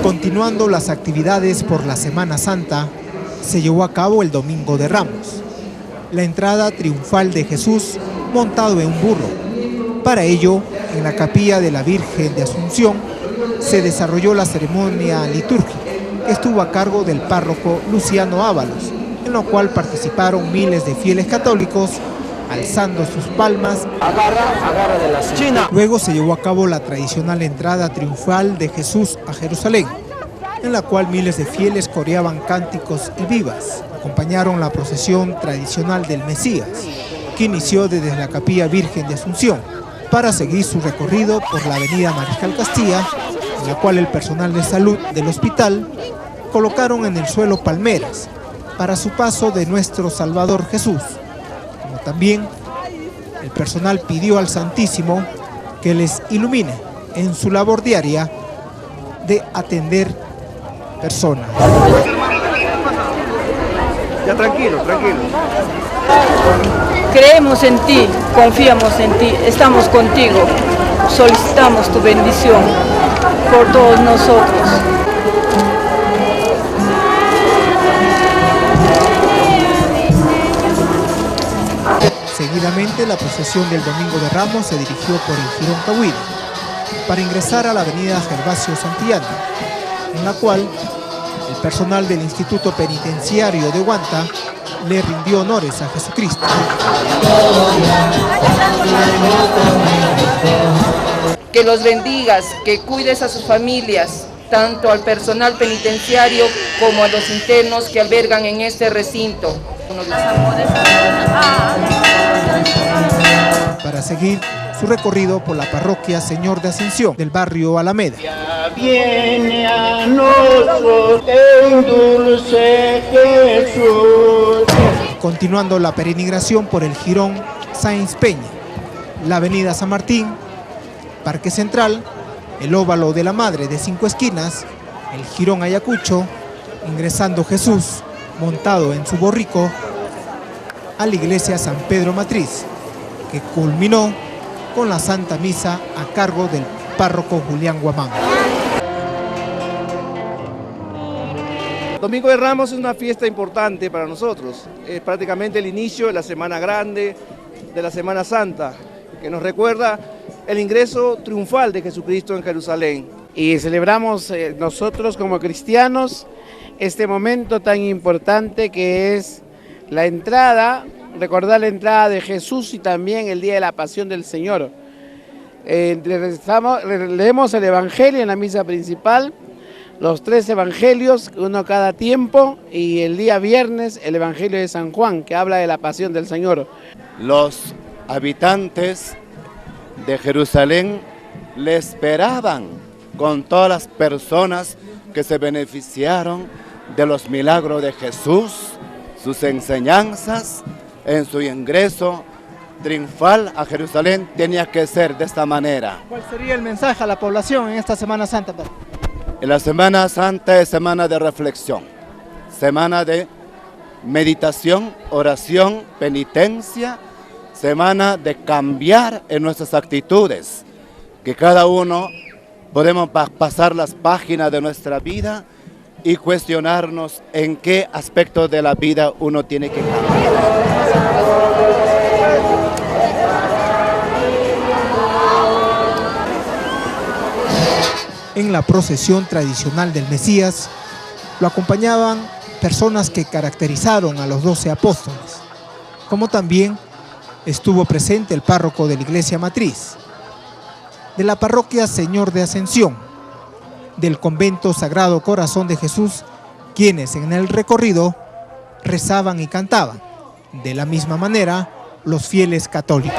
Continuando las actividades por la Semana Santa, se llevó a cabo el Domingo de Ramos, la entrada triunfal de Jesús montado en un burro. Para ello, en la capilla de la Virgen de Asunción, se desarrolló la ceremonia litúrgica, que estuvo a cargo del párroco Luciano Ábalos, en lo cual participaron miles de fieles católicos, alzando sus palmas. Agarra de la China. Luego se llevó a cabo la tradicional entrada triunfal de Jesús a Jerusalén, en la cual miles de fieles coreaban cánticos y vivas. Acompañaron la procesión tradicional del Mesías, que inició desde la capilla Virgen de Asunción, para seguir su recorrido por la avenida Mariscal Castilla, en la cual el personal de salud del hospital colocaron en el suelo palmeras para su paso de nuestro Salvador Jesús. Como también el personal pidió al Santísimo que les ilumine en su labor diaria de atender personas. Ya tranquilo. Creemos en ti, confiamos en ti, estamos contigo, solicitamos tu bendición por todos nosotros. Seguidamente, la procesión del Domingo de Ramos se dirigió por el Jirón Cahuida para ingresar a la avenida Gervasio Santillana, en la cual el personal del Instituto Penitenciario de Huanta le rindió honores a Jesucristo. Que los bendigas, que cuides a sus familias, tanto al personal penitenciario como a los internos que albergan en este recinto. Para seguir su recorrido por la parroquia Señor de Ascensión del barrio Alameda. Ya viene a nosotros el dulce Jesús. Continuando la peregrinación por el Jirón Sáenz Peña, la avenida San Martín, Parque Central, el óvalo de la Madre de 5 esquinas, el Jirón Ayacucho, ingresando Jesús montado en su borrico a la iglesia San Pedro Matriz, que culminó con la Santa Misa a cargo del párroco Julián Guamán. Domingo de Ramos es una fiesta importante para nosotros. Es prácticamente el inicio de la Semana Grande, de la Semana Santa, que nos recuerda el ingreso triunfal de Jesucristo en Jerusalén. Y celebramos nosotros como cristianos este momento tan importante que es la entrada, recordar la entrada de Jesús y también el día de la pasión del Señor. Leemos el Evangelio en la misa principal, los 3 evangelios, uno cada tiempo, y el día viernes el Evangelio de San Juan, que habla de la pasión del Señor. Los habitantes de Jerusalén le esperaban con todas las personas que se beneficiaron de los milagros de Jesús, sus enseñanzas. En su ingreso triunfal a Jerusalén tenía que ser de esta manera. ¿Cuál sería el mensaje a la población en esta Semana Santa? En la Semana Santa es semana de reflexión, semana de meditación, oración, penitencia, semana de cambiar en nuestras actitudes, que cada uno podemos pasar las páginas de nuestra vida y cuestionarnos en qué aspecto de la vida uno tiene que cambiar. En la procesión tradicional del Mesías, lo acompañaban personas que caracterizaron a los 12 apóstoles, como también estuvo presente el párroco de la Iglesia Matriz, de la parroquia Señor de Ascensión, del convento Sagrado Corazón de Jesús, quienes en el recorrido rezaban y cantaban. De la misma manera, los fieles católicos.